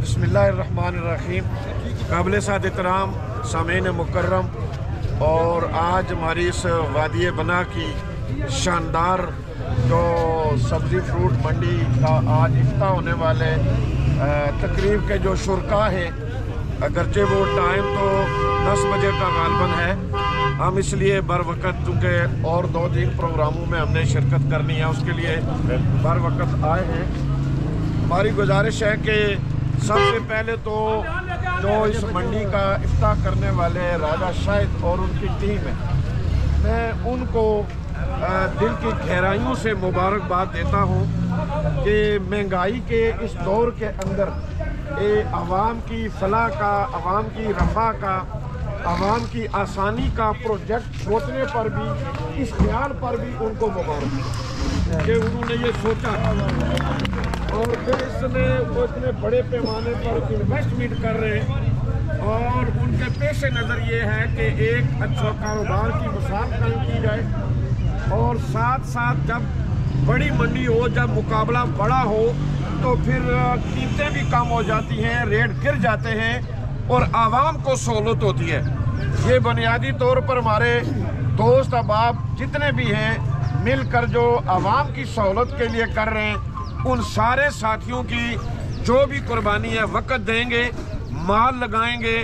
بسم اللہ الرحمن الرحیم۔ قابل سعادت احترام سامعین مکرم، اور آج ہماری اس وادی بنا کی شاندار جو سبزی فروٹ منڈی کا آج افتتاح ہونے والے تقریب کے جو شرکاء ہیں، اگرچہ وہ ٹائم تو 10 بجے کا غالباً ہے، ہم اس لیے بر وقت چونکہ اور 2-3 پروگراموں میں ہم نے شرکت کرنی ہے، اس کے لیے بر وقت آئے ہیں۔ ہماری گزارش ہے کہ سب سے پہلے تو جو اس منڈی کا افتتاح کرنے والے راجہ شاہد اور ان کی ٹیم ہے، میں ان کو دل کی گہرائیوں سے مبارکباد دیتا ہوں کہ مہنگائی کے اس دور کے اندر عوام کی فلاح کا، عوام کی رفاہ کا، عوام کی آسانی کا پروجیکٹ سوچنے پر بھی، اس خیال پر بھی ان کو مبارک کہ انہوں نے یہ سوچا اور پھر اس نے وہ اتنے بڑے پیمانے پر انویسٹمنٹ کر رہے ہیں، اور ان کے پیش نظر یہ ہے کہ ایک اچھا کاروبار کی مثال قائم کی جائے، اور ساتھ ساتھ جب بڑی منڈی ہو، جب مقابلہ بڑا ہو تو پھر قیمتیں بھی کم ہو جاتی ہیں، ریٹ گر جاتے ہیں اور عوام کو سہولت ہوتی ہے۔ یہ بنیادی طور پر ہمارے دوست احباب جتنے بھی ہیں مل کر جو عوام کی سہولت کے لیے کر رہے ہیں، ان سارے ساتھیوں کی جو بھی قربانی ہے وقت دیں گے، مال لگائیں گے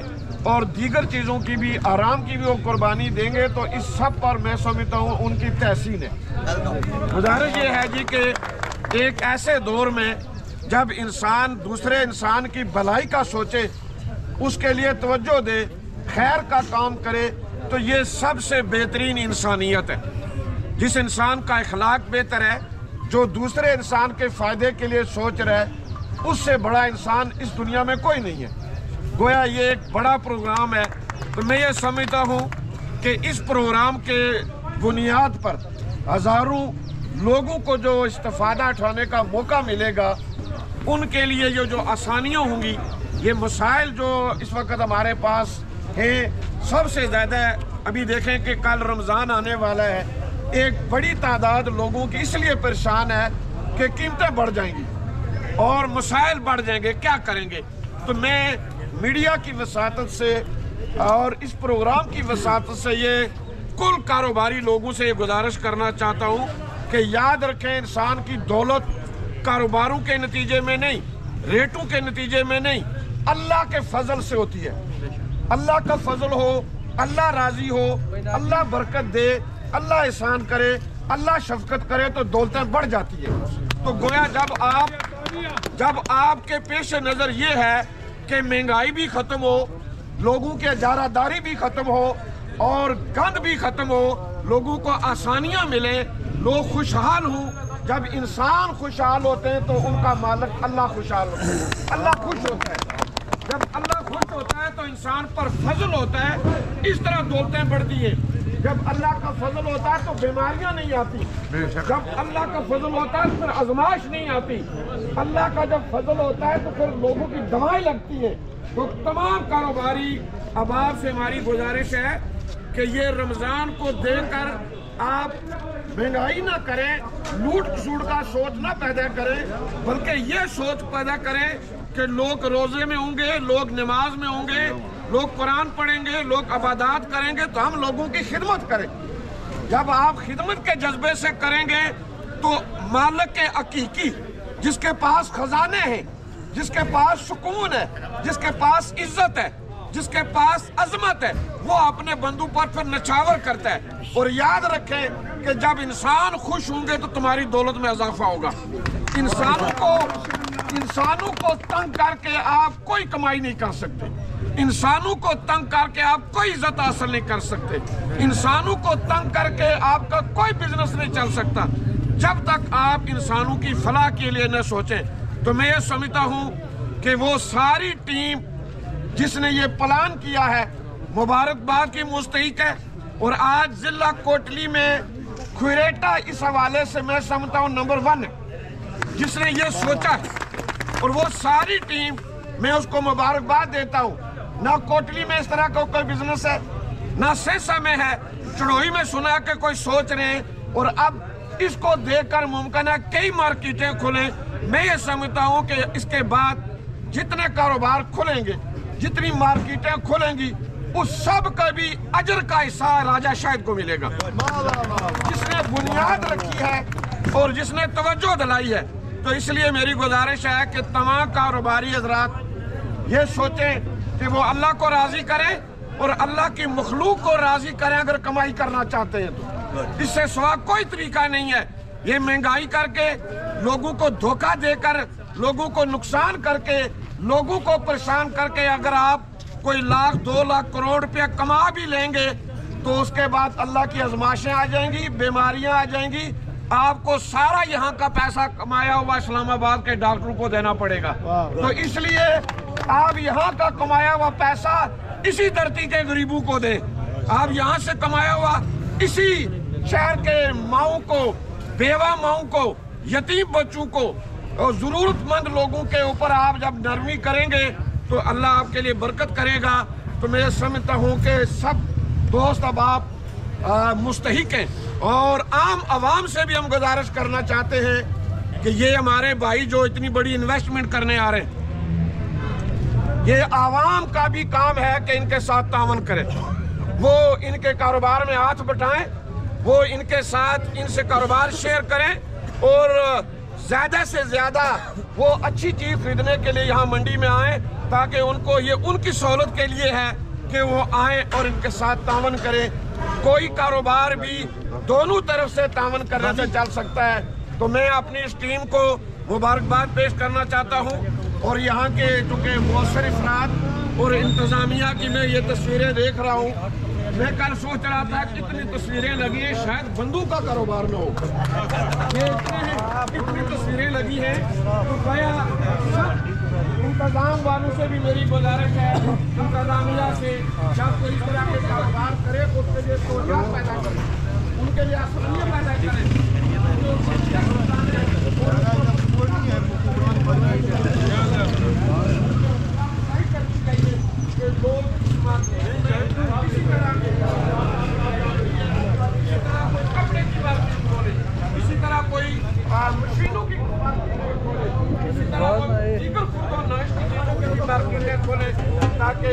اور دیگر چیزوں کی بھی، آرام کی بھی وہ قربانی دیں گے، تو اس سب پر میں سمجھتا ہوں ان کی تحسین ہے۔ گزارش یہ ہے جی کہ ایک ایسے دور میں جب انسان دوسرے انسان کی بھلائی کا سوچے، اس کے لیے توجہ دے، خیر کا کام کرے، تو یہ سب سے بہترین انسانیت ہے۔ جس انسان کا اخلاق بہتر ہے، جو دوسرے انسان کے فائدے کے لیے سوچ رہا ہے، اس سے بڑا انسان اس دنیا میں کوئی نہیں ہے۔ گویا یہ ایک بڑا پروگرام ہے، تو میں یہ سمجھتا ہوں کہ اس پروگرام کے بنیاد پر ہزاروں لوگوں کو جو استفادہ اٹھانے کا موقع ملے گا، ان کے لیے یہ جو آسانیاں ہوں گی، یہ مسائل جو اس وقت ہمارے پاس ہیں سب سے زیادہ ہے۔ ابھی دیکھیں کہ کل رمضان آنے والا ہے، ایک بڑی تعداد لوگوں کی اس لیے پریشان ہے کہ قیمتیں بڑھ جائیں گی اور مسائل بڑھ جائیں گے، کیا کریں گے؟ تو میں میڈیا کی وساطت سے اور اس پروگرام کی وساطت سے یہ کل کاروباری لوگوں سے یہ گزارش کرنا چاہتا ہوں کہ یاد رکھیں، انسان کی دولت کاروباروں کے نتیجے میں نہیں، ریٹوں کے نتیجے میں نہیں، اللہ کے فضل سے ہوتی ہے۔ اللہ کا فضل ہو، اللہ راضی ہو، اللہ برکت دے، اللہ احسان کرے، اللہ شفقت کرے تو دولتیں بڑھ جاتی ہیں۔ تو گویا جب آپ کے پیش نظر یہ ہے کہ مہنگائی بھی ختم ہو، لوگوں کے اجارہ داری بھی ختم ہو اور گند بھی ختم ہو، لوگوں کو آسانیاں ملیں، لوگ خوشحال ہوں، جب انسان خوشحال ہوتے ہیں تو ان کا مالک اللہ خوشحال ہوتا ہے، اللہ خوش ہوتا ہے۔ جب اللہ خوش ہوتا ہے تو انسان پر فضل ہوتا ہے، اس طرح دولتیں بڑھتی ہیں۔ جب اللہ کا فضل ہوتا ہے تو بیماریاں نہیں آتی، جب اللہ کا فضل ہوتا ہے تو پھر آزمائش نہیں آتی، اللہ کا جب فضل ہوتا ہے تو پھر لوگوں کی دوائیں لگتی ہیں۔ تو تمام کاروباری احباب سے ہماری گزارش ہے کہ یہ رمضان کو دے کر آپ مہنگائی نہ کریں، لوٹ کھسوٹ کا سوچ نہ پیدا کریں، بلکہ یہ سوچ پیدا کریں کہ لوگ روزے میں ہوں گے، لوگ نماز میں ہوں گے، لوگ قرآن پڑھیں گے، لوگ عبادات کریں گے، تو ہم لوگوں کی خدمت کریں۔ جب آپ خدمت کے جذبے سے کریں گے تو مالک کے حقیقی، جس کے پاس خزانے ہیں، جس کے پاس سکون ہے، جس کے پاس عزت ہے، جس کے پاس عظمت ہے، وہ اپنے بندوں پر پھر نچھاور کرتا ہے۔ اور یاد رکھیں کہ جب انسان خوش ہوں گے تو تمہاری دولت میں اضافہ ہوگا۔ انسانوں کو تنگ کر کے آپ کوئی کمائی نہیں کر سکتے، انسانوں کو تنگ کر کے آپ کوئی عزت حاصل نہیں کر سکتے، انسانوں کو تنگ کر کے آپ کا کوئی بزنس نہیں چل سکتا جب تک آپ انسانوں کی فلاح کے لیے نہ سوچیں۔ تو میں یہ سمجھتا ہوں کہ وہ ساری ٹیم جس نے یہ پلان کیا ہے، مبارکباد کی مستحق ہے، اور آج ضلع کوٹلی میں کھوریٹا اس حوالے سے میں سمجھتا ہوں نمبر 1 ہے، جس نے یہ سوچا، اور وہ ساری ٹیم میں اس کو مبارکباد دیتا ہوں۔ نہ کوٹلی میں اس طرح کا کوئی بزنس ہے، نہ سیسا میں ہے، چڑوئی میں سنا کہ کوئی سوچ رہے ہیں، اور اب اس کو دیکھ کر ممکن ہے کئی مارکیٹیں کھلیں۔ میں یہ سمجھتا ہوں کہ اس کے بعد جتنے کاروبار کھلیں گے، جتنی مارکیٹیں کھلیں گی، اس سب کا بھی اجر کا حصہ راجہ شاہد کو ملے گا، جس نے بنیاد رکھی ہے اور جس نے توجہ دلائی ہے۔ تو اس لیے میری گزارش ہے کہ تمام کاروباری حضرات یہ سوچیں کہ وہ اللہ کو راضی کریں اور اللہ کی مخلوق کو راضی کریں اگر کمائی کرنا چاہتے ہیں تو۔ اس سے سوا کوئی طریقہ نہیں ہے۔ یہ مہنگائی کر کے، لوگوں کو دھوکہ دے کر، لوگوں کو نقصان کر کے، لوگوں کو پریشان کر کے اگر آپ کوئی لاکھ 2 لاکھ کروڑ روپیہ کما بھی لیں گے تو اس کے بعد اللہ کی آزمائشیں آ جائیں گی، بیماریاں آ جائیں گی، آپ کو سارا یہاں کا پیسہ کمایا ہوا اسلام آباد کے ڈاکٹروں کو دینا پڑے گا۔ تو اس لیے آپ یہاں کا کمایا ہوا پیسہ اسی دھرتی کے غریبوں کو دیں، آپ یہاں سے کمایا ہوا اسی شہر کے ماؤں کو، بیوہ ماؤں کو، یتیم بچوں کو اور ضرورت مند لوگوں کے اوپر آپ جب نرمی کریں گے تو اللہ آپ کے لیے برکت کرے گا۔ تو میں سمجھتا ہوں کہ سب دوست اب آپ مستحق ہیں، اور عام عوام سے بھی ہم گزارش کرنا چاہتے ہیں کہ یہ ہمارے بھائی جو اتنی بڑی انویسٹمنٹ کرنے آ رہے ہیں، یہ عوام کا بھی کام ہے کہ ان کے ساتھ تعاون کریں، وہ ان کے کاروبار میں ہاتھ بٹائیں، وہ ان کے ساتھ ان سے کاروبار شیئر کریں اور زیادہ سے زیادہ وہ اچھی چیز خریدنے کے لیے یہاں منڈی میں آئیں، تاکہ ان کو یہ ان کی سہولت کے لیے ہے کہ وہ آئیں اور ان کے ساتھ تعاون کریں۔ کوئی کاروبار بھی دونوں طرف سے تعاون کرنے سے چل سکتا ہے۔ تو میں اپنی اس ٹیم کو مبارکباد پیش کرنا چاہتا ہوں، اور یہاں کے چونکہ مؤثر افراد اور انتظامیہ کی میں یہ تصویریں دیکھ رہا ہوں، میں کل سوچ رہا تھا کہ اتنی تصویریں لگی ہیں شاید بندوق کا کاروبار نہ ہو، یہ اتنی تصویریں لگی ہیں۔ تو گویا سب انتظام والوں سے بھی میری گزارش ہے، انتظامیہ سے جب کوئی اس طرح کے کاروبار کرے اس کے لیے سہولیات پیدا کریں، ان کے لیے آسانیاں پیدا کریں۔ اسی طرح کوئی مشینوں کی مارکیٹیں کھولے تاکہ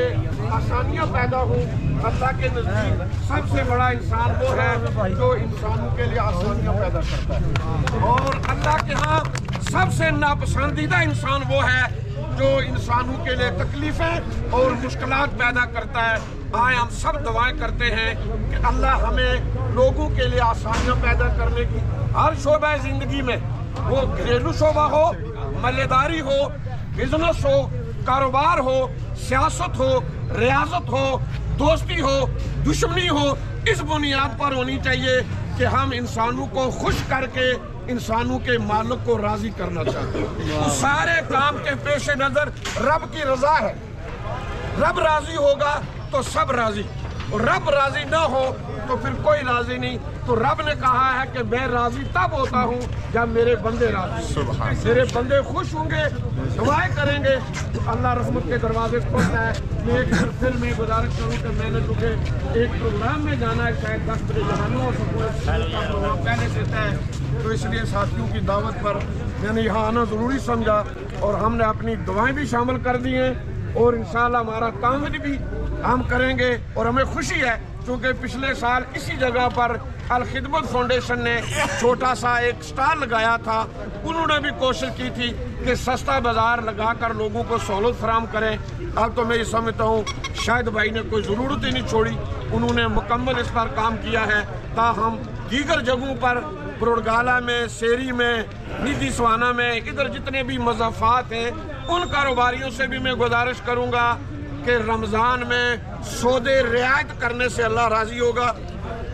آسانیاں پیدا ہوں۔ اللہ کے نزدیک سب سے بڑا انسان وہ ہے جو انسانوں کے لیے آسانیاں پیدا کرتا ہے، اور اللہ کے ہاں سب سے ناپسندیدہ انسان وہ ہے جو انسانوں کے لیے تکلیفیں اور مشکلات پیدا کرتا ہے۔ آئے ہم سب دعائیں کرتے ہیں کہ اللہ ہمیں لوگوں کے لیے آسانیاں پیدا کرنے کی ہر شعبہ زندگی میں، وہ گھریلو شعبہ ہو، ملےداری ہو، بزنس ہو، کاروبار ہو، سیاست ہو، ریاست ہو، دوستی ہو، دشمنی ہو، اس بنیاد پر ہونی چاہیے کہ ہم انسانوں کو خوش کر کے انسانوں کے مالک کو راضی کرنا چاہتے ہیں۔ اس سارے کام کے پیش نظر رب کی رضا ہے، رب راضی ہوگا تو سب راضی، اور رب راضی نہ ہو تو پھر کوئی راضی نہیں۔ تو رب نے کہا ہے کہ میں راضی تب ہوتا ہوں جب میرے بندے راضی ہیں، میرے بندے خوش ہوں گے، دعائیں کریں گے تو اللہ رحمت کے دروازے کھولتا ہے۔ میں ایک بار پھر میں گزارش کروں کہ میں نے چونکہ ایک پروگرام میں جانا ہے، شاید 10 بجے جانا ہو پروگرام پہلے سے طے ہے، تو اس لیے ساتھیوں کی دعوت پر میں نے یہاں آنا ضروری سمجھا، اور ہم نے اپنی دعائیں بھی شامل کر دی ہیں، اور انشاءاللہ ہمارا تعاون بھی ہم کریں گے۔ اور ہمیں خوشی ہے کیونکہ پچھلے سال اسی جگہ پر الخدمت فاؤنڈیشن نے چھوٹا سا ایک سٹال لگایا تھا، انہوں نے بھی کوشش کی تھی کہ سستا بازار لگا کر لوگوں کو سہولت فراہم کریں۔ اب تو میں یہ سمجھتا ہوں شاہد بھائی نے کوئی ضرورت ہی نہیں چھوڑی، انہوں نے مکمل اس پر کام کیا ہے، تاہم دیگر جگہوں پر پروڑگالہ میں، سیری میں، نیدی سوانا میں، ادھر جتنے بھی مضافات ہیں ان کاروباریوں سے بھی میں گزارش کروں گا کہ رمضان میں سودے رعایت کرنے سے اللہ راضی ہوگا،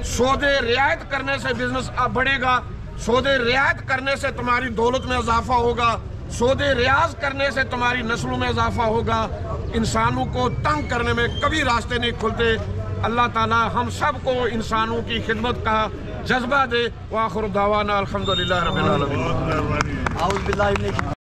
سودے رعایت کرنے سے بزنس بڑھے گا، سودے رعایت کرنے سے تمہاری دولت میں اضافہ ہوگا، سودے ریاض کرنے سے تمہاری نسلوں میں اضافہ ہوگا۔ انسانوں کو تنگ کرنے میں کبھی راستے نہیں کھلتے۔ اللہ تعالی ہم سب کو انسانوں کی خدمت کا جذبہ دے۔ وآخر دعوانا الحمدللہ رب العالمین۔